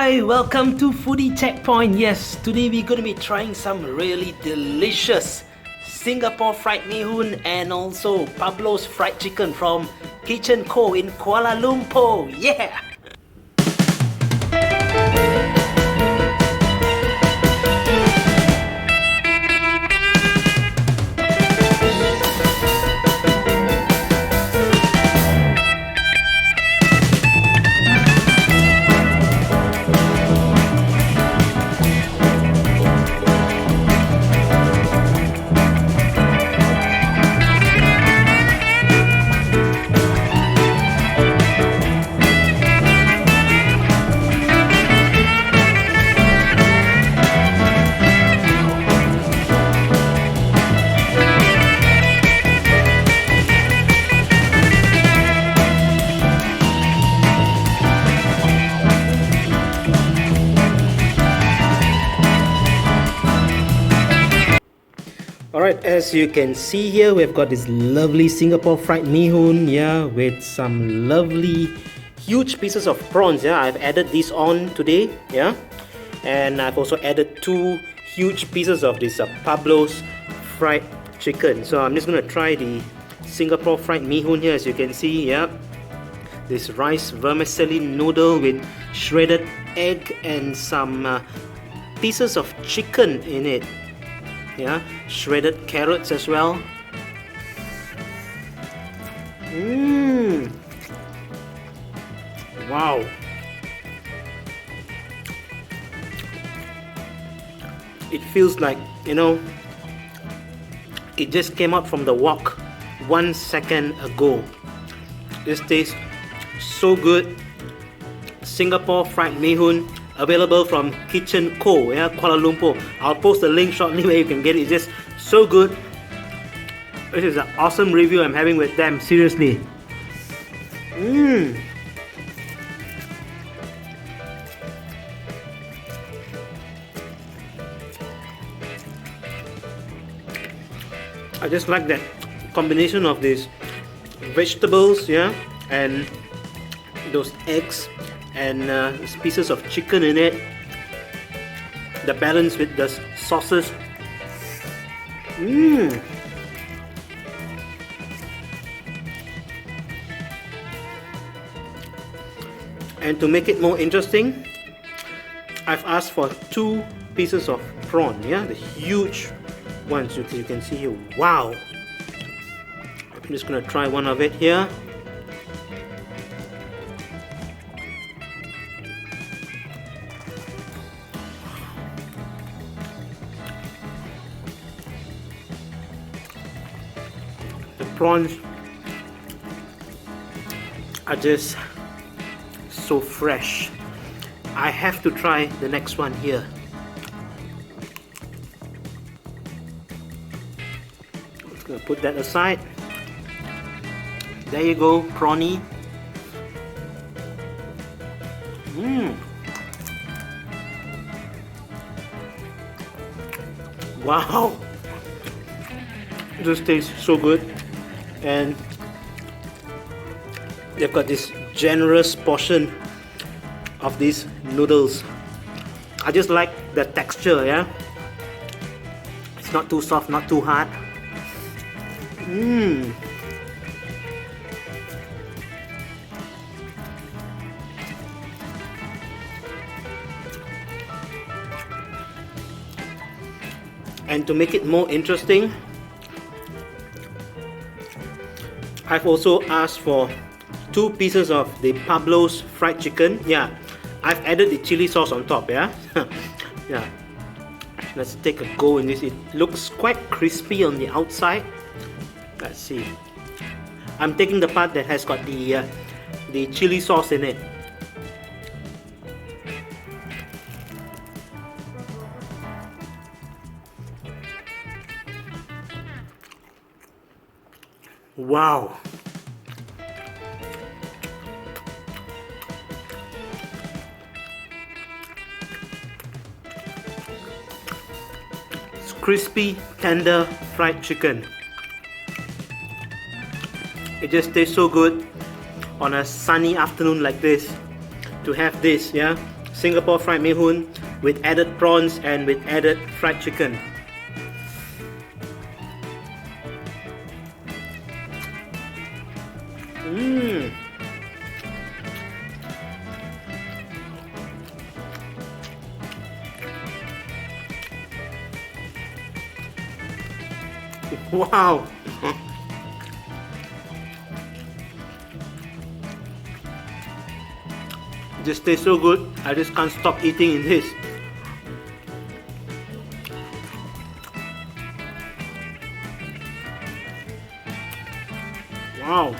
Hi, welcome to Foodie Checkpoint. Yes, today we're going to be trying some really delicious Singapore fried Beehoon and also Pablo's fried chicken from KitchenCo in Kuala Lumpur. Yeah! Alright, as you can see here, we've got this lovely Singapore fried Beehoon, yeah, with some lovely huge pieces of prawns, yeah. I've added these on today, yeah, and I've also added 2 huge pieces of this Pablo's fried chicken. So I'm just gonna try the Singapore fried Beehoon here, as you can see, yeah. This rice vermicelli noodle with shredded egg and some pieces of chicken in it. Yeah, shredded carrots as well. Wow. It feels like, you know, it just came out from the wok 1 second ago. This tastes so good. Singapore fried Beehoon, available from KitchenCo, yeah, Kuala Lumpur. I'll post the link shortly where you can get it. It's just so good. This is an awesome review I'm having with them, seriously. I just like that combination of these vegetables, yeah, and those eggs and pieces of chicken in it. The balance with the sauces. And to make it more interesting, I've asked for 2 pieces of prawn, yeah, the huge ones you can see here. Wow! I'm just gonna try one of it here. The prawns are just so fresh. I have to try the next one here. I'm just gonna put that aside. There you go, prawny. Wow! This tastes so good. And they've got this generous portion of these noodles. I just like the texture, yeah. It's not too soft, not too hard. And to make it more interesting, I've also asked for 2 pieces of the Pablo's fried chicken. Yeah, I've added the chili sauce on top, yeah. Yeah, let's take a go in this. It looks quite crispy on the outside. Let's see. I'm taking the part that has got the chili sauce in it. Wow! It's crispy, tender fried chicken. It just tastes so good on a sunny afternoon like this. To have this, yeah, Singapore fried Beehoon with added prawns and with added fried chicken. Wow! This tastes so good, I just can't stop eating in this. Wow!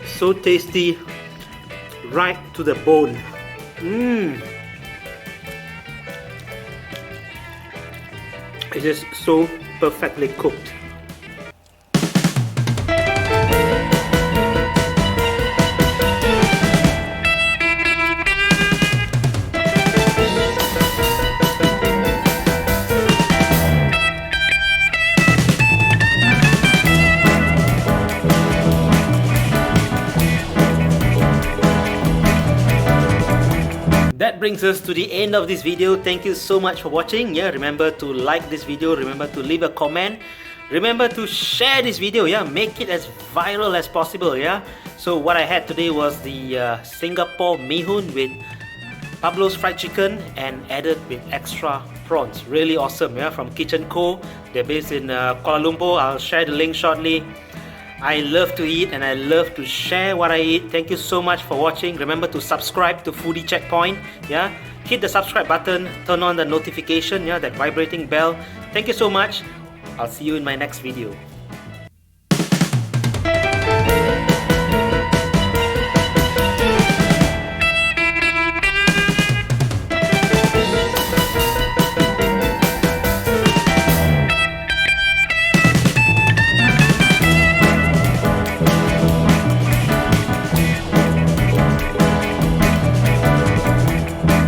So tasty, right to the bone. It is so perfectly cooked. That brings us to the end of this video. Thank you so much for watching. Yeah, remember to like this video, remember to leave a comment, remember to share this video. Yeah, make it as viral as possible. Yeah, so what I had today was the Singapore Beehoon with Pablo's fried chicken and added with extra prawns. Really awesome. Yeah, from KitchenCo. They're based in Kuala Lumpur. I'll share the link shortly. I love to eat and I love to share what I eat. Thank you so much for watching. Remember to subscribe to Foodie Checkpoint. Yeah, hit the subscribe button, turn on the notification, yeah, that vibrating bell. Thank you so much. I'll see you in my next video.